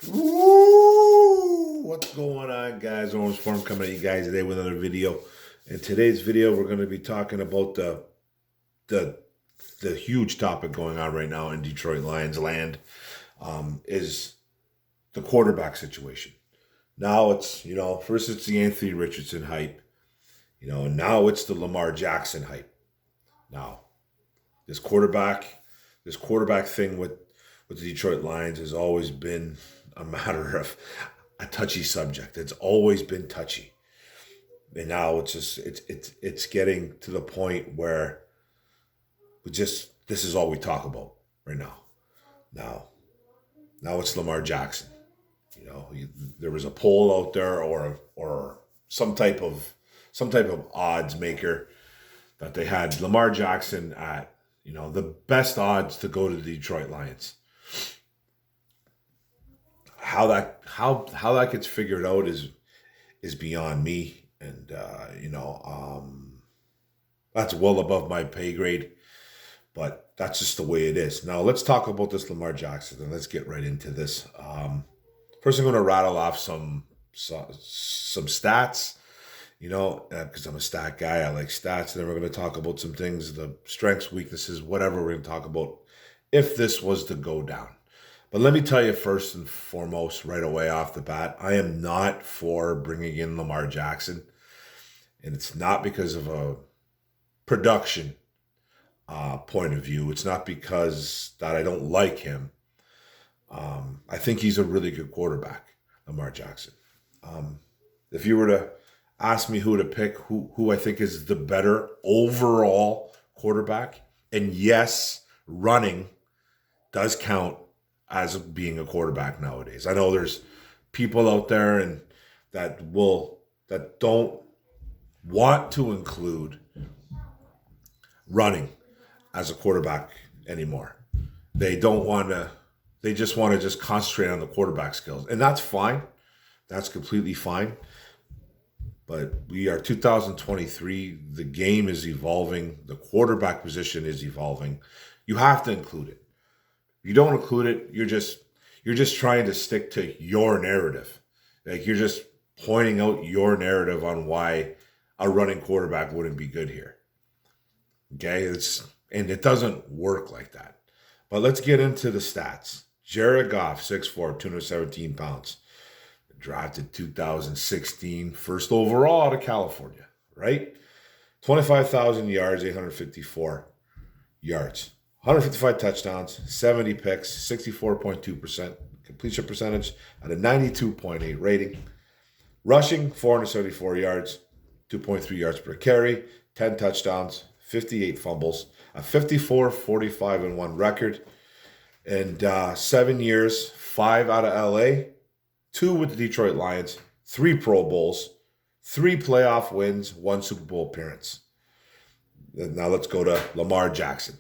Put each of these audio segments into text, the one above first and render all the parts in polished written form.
Woo! What's going on, guys? Orange Farm coming at you guys today with another video. In today's video, we're going to be talking about the the huge topic going on right now in Detroit Lions land, is the quarterback situation. Now it's first it's the Anthony Richardson hype, and now it's the Lamar Jackson hype. Now this quarterback this quarterback thing with the Detroit Lions has always been a matter of a touchy subject. It's always been touchy, and now it's getting to the point where this is all we talk about right now. Now, now it's Lamar Jackson. There was a poll out there, or some type of odds maker, that they had Lamar Jackson at the best odds to go to the Detroit Lions. How that gets figured out is beyond me, and that's well above my pay grade. But that's just the way it is. Now let's talk about this Lamar Jackson, and let's get right into this. First, I'm going to rattle off some stats. Because I'm a stat guy, I like stats. And then we're going to talk about some things, the strengths, weaknesses, whatever we're going to talk about if this was to go down. But let me tell you first and foremost, right away off the bat, I am not for bringing in Lamar Jackson. And it's not because of a production point of view. It's not because that I don't like him. I think he's a really good quarterback, Lamar Jackson. If you were to ask me who to pick, who I think is the better overall quarterback, and yes, running does count as being a quarterback nowadays. I know there's people out there and that don't want to include running as a quarterback anymore. They don't want to. They just want to just concentrate on the quarterback skills, and that's fine. That's completely fine. But we are 2023. The game is evolving. The quarterback position is evolving. You have to include it. If you don't include it, you're just trying to stick to your narrative. Like, you're just pointing out your narrative on why a running quarterback wouldn't be good here. Okay, and it doesn't work like that. But let's get into the stats. Jared Goff, 6'4", 217 pounds. Drafted 2016, first overall out of California, right? 25,000 yards, 854 yards. 155 touchdowns, 70 picks, 64.2% completion percentage, at a 92.8 rating. Rushing, 474 yards, 2.3 yards per carry, 10 touchdowns, 58 fumbles, a 54-45-1 record. And 7 years, 5 out of LA, 2 with the Detroit Lions, 3 Pro Bowls, 3 playoff wins, 1 Super Bowl appearance. And now let's go to Lamar Jackson.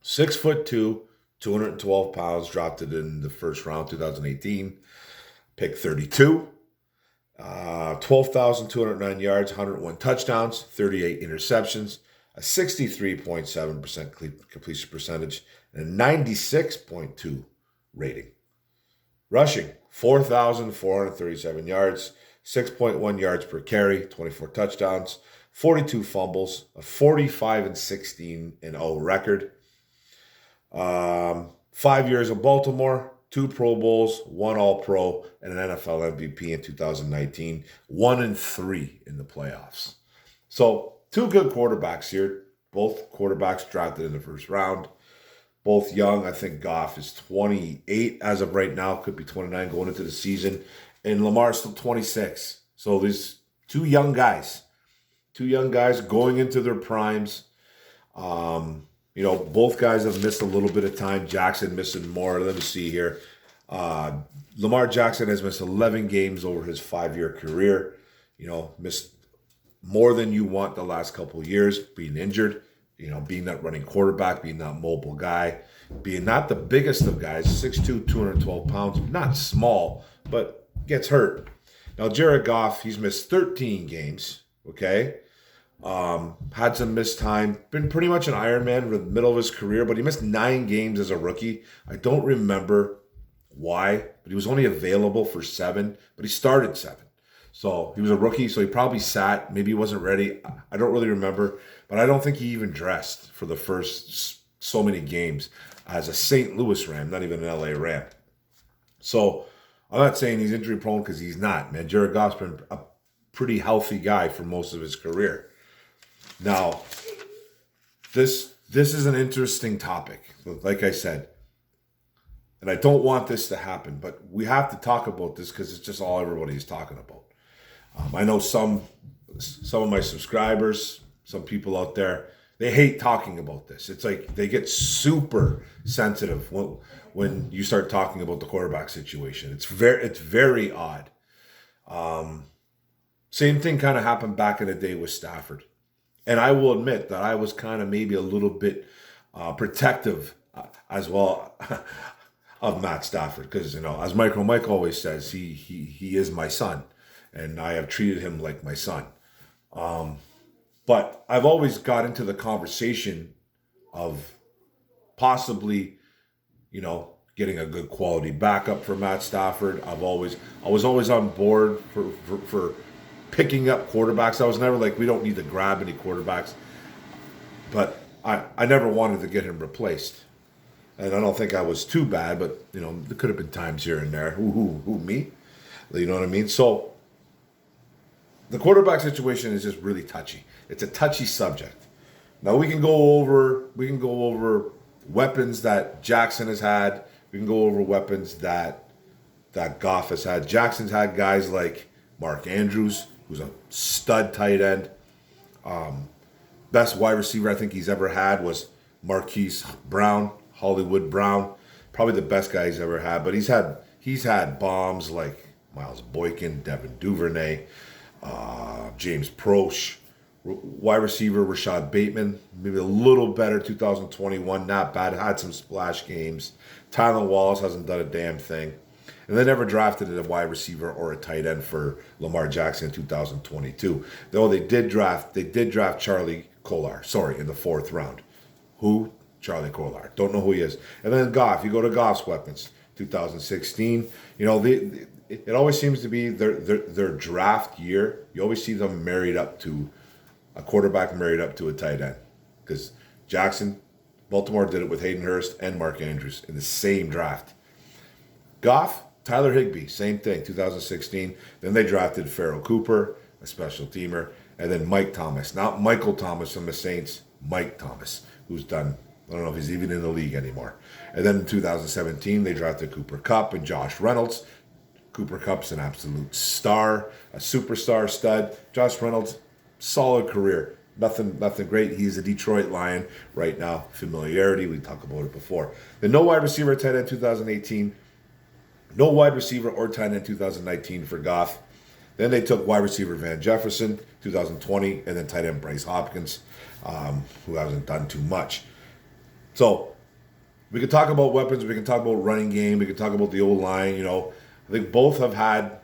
6'2", 212 pounds, drafted in the first round, 2018. Pick 32. 12,209 yards, 101 touchdowns, 38 interceptions, a 63.7% completion percentage, and a 96.2 rating. Rushing, 4,437 yards, 6.1 yards per carry, 24 touchdowns, 42 fumbles, a 45-16-0 record. 5 years in Baltimore, 2 Pro Bowls, 1 All-Pro, and an NFL MVP in 2019, 1-3 in the playoffs. So 2 good quarterbacks here. Both quarterbacks drafted in the first round. Both young. I think Goff is 28 as of right now, could be 29 going into the season. And Lamar's still 26. So these two young guys going into their primes. Both guys have missed a little bit of time. Jackson missing more. Let me see here. Lamar Jackson has missed 11 games over his 5-year career. Missed more than you want the last couple of years, being injured, being that running quarterback, being that mobile guy, being not the biggest of guys, 6'2", 212 pounds, not small, but gets hurt. Now, Jared Goff, he's missed 13 games, okay? Had some missed time. Been pretty much an Iron Man in the middle of his career, but he missed 9 games as a rookie. I don't remember why, but he was only available for 7, but he started 7. So he was a rookie, so he probably sat. Maybe he wasn't ready. I don't really remember, but I don't think he even dressed for the first so many games as a St. Louis Ram, not even an LA Ram. So I'm not saying he's injury prone because he's not, man. Jared Goff's been a pretty healthy guy for most of his career. Now, this is an interesting topic, like I said. And I don't want this to happen, but we have to talk about this because it's just all everybody's talking about. I know some of my subscribers, some people out there, they hate talking about this. It's like they get super sensitive when you start talking about the quarterback situation. It's very odd. Same thing kind of happened back in the day with Stafford. And I will admit that I was kind of maybe a little bit protective as well of Matt Stafford because, as Mike always says, he is my son, and I have treated him like my son. But I've always got into the conversation of possibly, getting a good quality backup for Matt Stafford. I was always on board for picking up quarterbacks. I was never like, we don't need to grab any quarterbacks. But I never wanted to get him replaced. And I don't think I was too bad, but, there could have been times here and there. Who, me? You know what I mean? So the quarterback situation is just really touchy. It's a touchy subject. Now we can go over weapons that Jackson has had. We can go over weapons that Goff has had. Jackson's had guys like Mark Andrews, who's a stud tight end. Best wide receiver I think he's ever had was Marquise Brown, Hollywood Brown. Probably the best guy he's ever had. But he's had bombs like Miles Boykin, Devin Duvernay, James Proche. Wide receiver Rashad Bateman, maybe a little better 2021, not bad, had some splash games. Tylan Wallace hasn't done a damn thing. And they never drafted a wide receiver or a tight end for Lamar Jackson in 2022. Though they did draft Charlie Kolar, in the 4th round. Who? Charlie Kolar. Don't know who he is. And then Goff, you go to Goff's weapons, 2016. It always seems to be their draft year. You always see them married up to a quarterback married up to a tight end. Because Baltimore did it with Hayden Hurst and Mark Andrews in the same draft. Goff, Tyler Higbee, same thing, 2016. Then they drafted Farrell Cooper, a special teamer, and then Mike Thomas. Not Michael Thomas from the Saints, Mike Thomas, who's done, I don't know if he's even in the league anymore. And then in 2017, they drafted Cooper Kupp and Josh Reynolds. Cooper Kupp's an absolute star, a superstar stud. Josh Reynolds, solid career. Nothing great. He's a Detroit Lion right now. Familiarity, we talked about it before. Then no wide receiver tight end 2018. No wide receiver or tight end 2019 for Goff. Then they took wide receiver Van Jefferson 2020, and then tight end Bryce Hopkins, who hasn't done too much. So we can talk about weapons. We can talk about running game. We can talk about the O-line. I think both have had.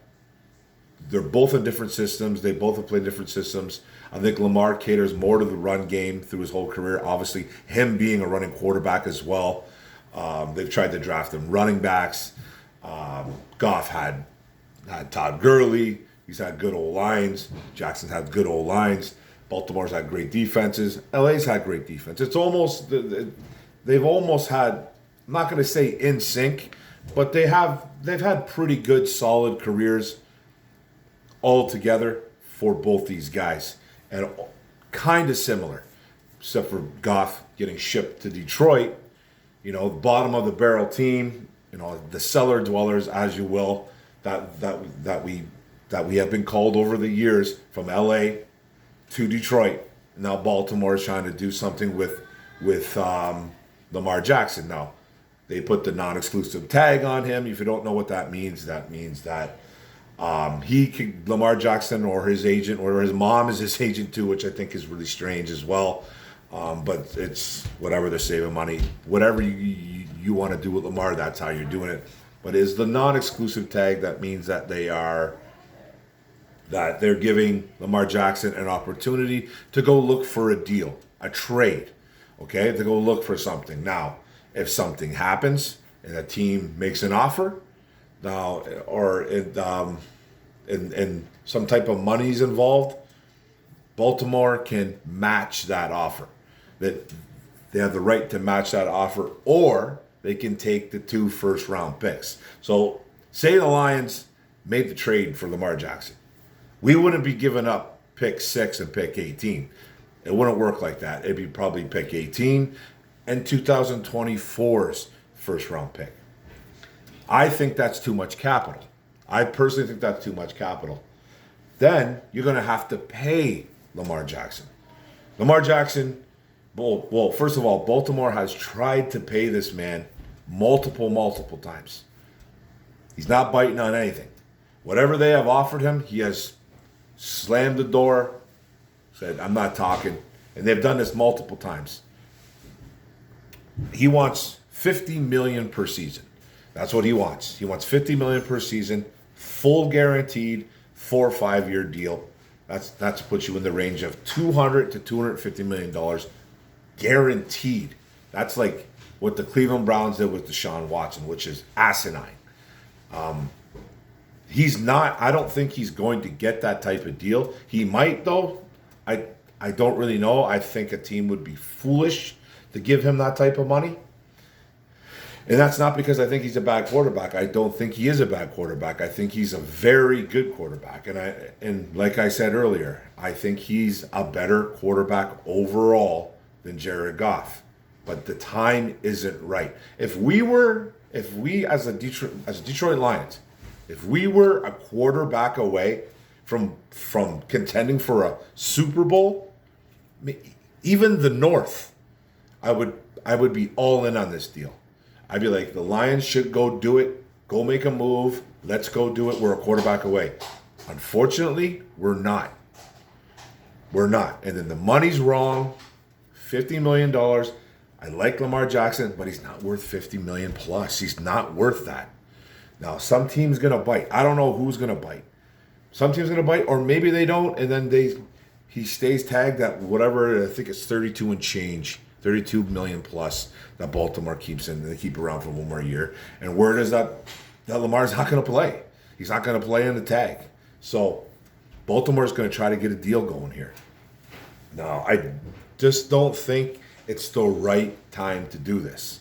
They're both in different systems. They both have played different systems. I think Lamar caters more to the run game through his whole career. Obviously, him being a running quarterback as well. They've tried to draft him running backs. Goff had Todd Gurley. He's had good old lines. Jackson's had good old lines. Baltimore's had great defenses. LA's had great defense. It's almost they've almost had. I'm not going to say in sync, but they've had pretty good, solid careers all together for both these guys, and kind of similar, except for Goff getting shipped to Detroit. The bottom of the barrel team. The cellar dwellers, as you will, that we have been called over the years from LA to Detroit. Now Baltimore is trying to do something with Lamar Jackson. Now they put the non-exclusive tag on him. If you don't know what that means that Lamar Jackson or his agent or his mom is his agent too, which I think is really strange as well. But it's whatever, they're saving money. Whatever you want to do with Lamar, that's how you're doing it. But is the non-exclusive tag that means that they're giving Lamar Jackson an opportunity to go look for a deal, a trade, okay, to go look for something. Now, if something happens, and a team makes an offer now, or and some type of money's involved, Baltimore can match that offer. That they have the right to match that offer, or they can take the 2 first-round picks. So, say the Lions made the trade for Lamar Jackson. We wouldn't be giving up pick 6 and pick 18. It wouldn't work like that. It'd be probably pick 18 and 2024's first-round pick. I think that's too much capital. I personally think that's too much capital. Then you're going to have to pay Lamar Jackson. Lamar Jackson, well, first of all, Baltimore has tried to pay this man multiple times. He's not biting on anything. Whatever they have offered him, he has slammed the door, said, I'm not talking. And they've done this multiple times. He wants $50 million per season. That's what he wants. He wants $50 million per season, full guaranteed, 4 or 5 year deal. That's puts you in the range of $200 to $250 million guaranteed. That's like what the Cleveland Browns did with Deshaun Watson, which is asinine. He's not. I don't think he's going to get that type of deal. He might though. I don't really know. I think a team would be foolish to give him that type of money. And that's not because I think he's a bad quarterback. I don't think he is a bad quarterback. I think he's a very good quarterback. And like I said earlier, I think he's a better quarterback overall than Jared Goff. But the time isn't right. If we as a Detroit Lions, if we were a quarterback away from contending for a Super Bowl, even the North, I would be all in on this deal. I'd be like, the Lions should go do it. Go make a move. Let's go do it. We're a quarterback away. Unfortunately, we're not. We're not. And then the money's wrong. $50 million. I like Lamar Jackson, but he's not worth $50 million plus. He's not worth that. Now, some team's going to bite. I don't know who's going to bite. Some team's going to bite, or maybe they don't, and then he stays tagged at whatever, I think it's 32 and change. 32 million plus that Baltimore keeps in. They keep around for one more year. And word is that Lamar's not going to play. He's not going to play in the tag. So Baltimore's going to try to get a deal going here. No, I just don't think it's the right time to do this.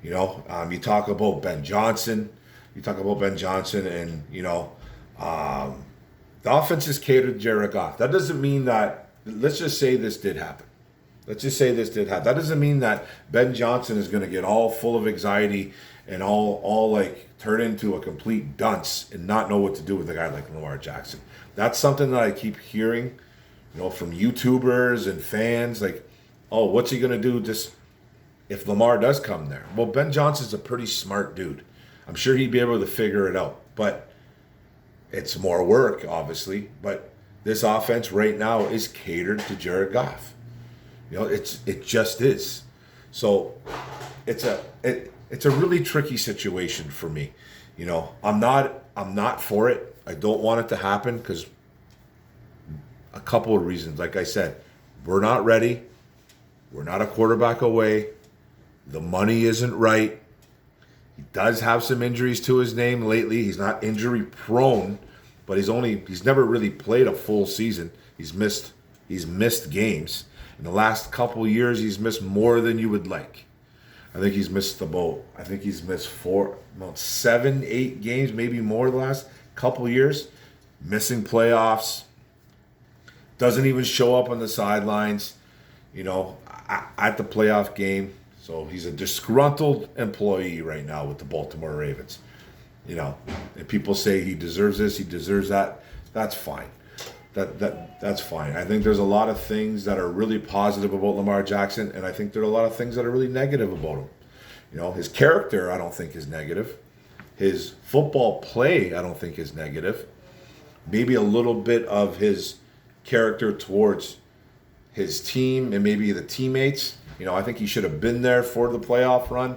You know, you talk about Ben Johnson. And, you know, the offense is catered to Jared Goff. That doesn't mean that, let's just say this did happen. That doesn't mean that Ben Johnson is going to get all full of anxiety and all like turn into a complete dunce and not know what to do with a guy like Lamar Jackson. That's something that I keep hearing, you know, from YouTubers and fans. Like, oh, what's he going to do just if Lamar does come there? Well, Ben Johnson's a pretty smart dude. I'm sure he'd be able to figure it out. But it's more work, obviously. But this offense right now is catered to Jared Goff. You know, it just is. So it's a really tricky situation for me. You know, I'm not for it. I don't want it to happen because a couple of reasons. Like I said, we're not ready. We're not a quarterback away. The money isn't right. He does have some injuries to his name lately. He's not injury prone, but he's never really played a full season. He's missed games. In the last couple of years, he's missed more than you would like. I think he's missed 7, 8 games, maybe more the last couple of years. Missing playoffs. Doesn't even show up on the sidelines, you know, at the playoff game. So he's a disgruntled employee right now with the Baltimore Ravens. You know, and people say he deserves this, he deserves that. That's fine. That's fine. I think there's a lot of things that are really positive about Lamar Jackson, and I think there are a lot of things that are really negative about him. You know, his character I don't think is negative. His football play I don't think is negative. Maybe a little bit of his character towards his team and maybe the teammates. You know, I think he should have been there for the playoff run.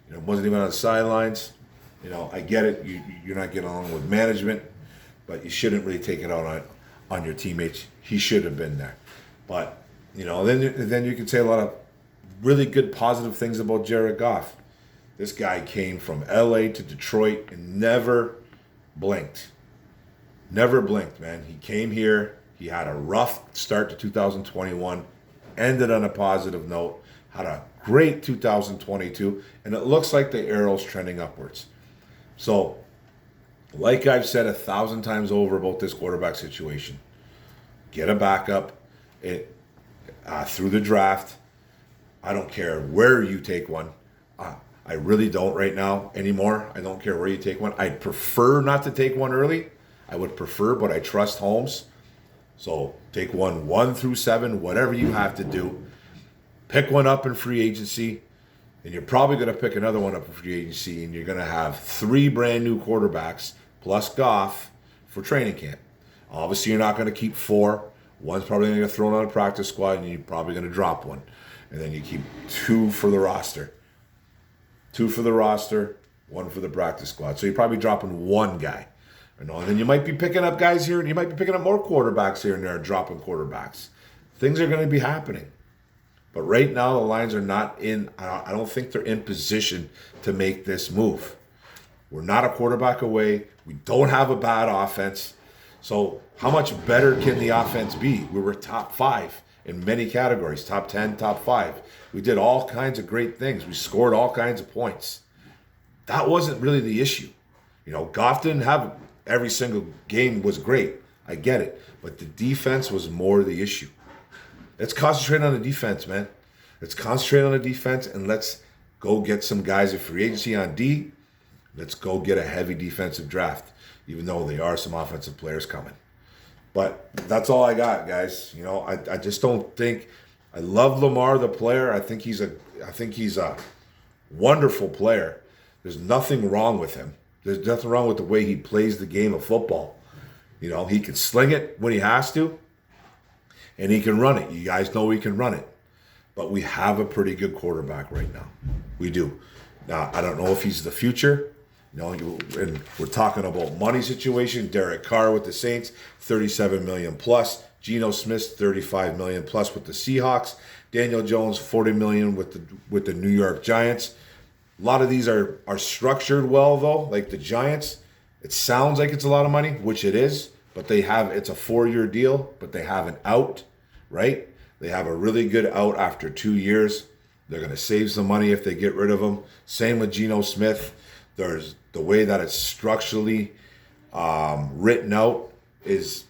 You know, wasn't even on the sidelines. You know, I get it. You're not getting along with management, but you shouldn't really take it out on your teammates. He should have been there. But, you know, then you can say a lot of really good positive things about Jared Goff. This guy came from LA to Detroit and never blinked. Never blinked, man. He came here. He had a rough start to 2021, ended on a positive note, had a great 2022, and it looks like the arrow's trending upwards. So, like I've said 1,000 times over about this quarterback situation, get a backup through the draft. I don't care where you take one. I really don't right now anymore. I don't care where you take one. I'd prefer not to take one early. I would prefer, but I trust Holmes. So take 1 through 7, whatever you have to do. Pick one up in free agency, and you're probably going to pick another one up in free agency, and you're going to have 3 brand new quarterbacks plus Goff for training camp. Obviously, you're not going to keep 4. One's probably going to get thrown out of practice squad, and you're probably going to drop one. And then you keep 2 for the roster. 2 for the roster, 1 for the practice squad. So you're probably dropping 1 guy. And then you might be picking up guys here, and you might be picking up more quarterbacks here and there, dropping quarterbacks. Things are going to be happening. But right now, the Lions are not in, I don't think they're in position to make this move. We're not a quarterback away. We don't have a bad offense. So how much better can the offense be? We were top 5 in many categories, top 10, top 5. We did all kinds of great things. We scored all kinds of points. That wasn't really the issue. Goff didn't have every single game was great. I get it. But the defense was more the issue. Let's concentrate on the defense, man. Let's concentrate on the defense, and let's go get some guys at free agency on D. Let's go get a heavy defensive draft, even though there are some offensive players coming. But that's all I got, guys. I just don't think I love Lamar the player. I think he's a wonderful player. There's nothing wrong with him. There's nothing wrong with the way he plays the game of football. He can sling it when he has to, and he can run it. You guys know he can run it. But we have a pretty good quarterback right now. We do. Now, I don't know if he's the future. And we're talking about money situation. Derek Carr with the Saints, $37 million plus. Geno Smith, $35 million plus with the Seahawks. Daniel Jones, $40 million with the New York Giants. A lot of these are structured well, though, like the Giants. It sounds like it's a lot of money, which it is, but it's a 4-year deal, but they have an out, right? They have a really good out after 2 years. They're going to save some money if they get rid of him. Same with Geno Smith. There's the way that it's structurally written out is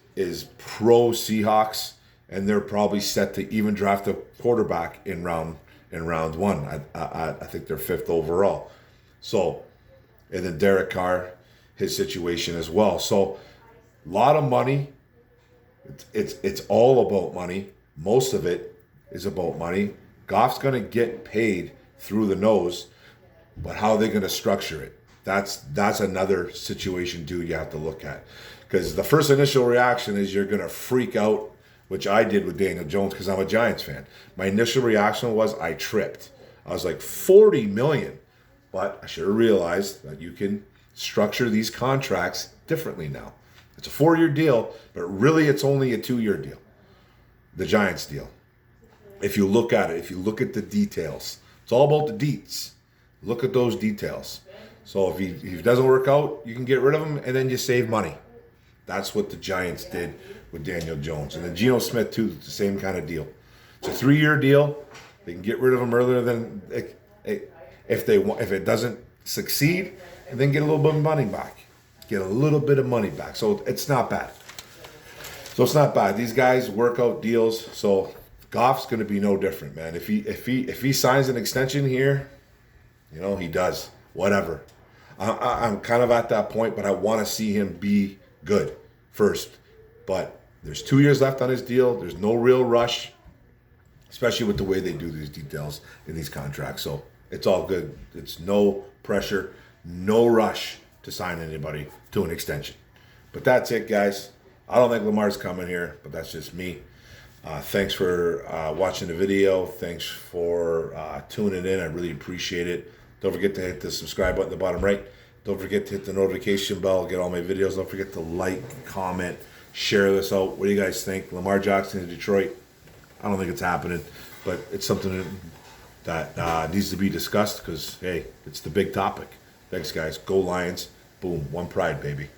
pro Seahawks, and they're probably set to even draft a quarterback in round 1. I think they're 5th overall. So, and then Derek Carr, his situation as well. So, a lot of money. It's all about money. Most of it is about money. Goff's going to get paid through the nose, but how are they going to structure it? That's another situation too you have to look at, because the first initial reaction is you're going to freak out, which I did with Daniel Jones because I'm a Giants fan. My initial reaction was I tripped. I was like, $40 million. But I should have realized that you can structure these contracts differently now. It's a 4-year deal, but really it's only a 2-year deal. The Giants deal. If you look at it, if you look at the details, it's all about the deets. Look at those details. So if he doesn't work out, you can get rid of him and then you save money. That's what the Giants did with Daniel Jones. And then Geno Smith, too, the same kind of deal. It's a 3-year deal. They can get rid of him earlier than if it doesn't succeed, and then get a little bit of money back. Get a little bit of money back. So it's not bad. These guys work out deals. So Goff's going to be no different, man. If he signs an extension here, he does. Whatever. I'm kind of at that point, but I want to see him be good first. But there's 2 years left on his deal. There's no real rush, especially with the way they do these details in these contracts. So it's all good. It's no pressure, no rush to sign anybody to an extension. But that's it, guys. I don't think Lamar's coming here, but that's just me. Thanks for watching the video. Thanks for tuning in. I really appreciate it. Don't forget to hit the subscribe button at the bottom right. Don't forget to hit the notification bell, get all my videos. Don't forget to like, comment, share this out. What do you guys think? Lamar Jackson in Detroit? I don't think it's happening, but it's something that needs to be discussed because, hey, it's the big topic. Thanks, guys. Go Lions. Boom. One pride, baby.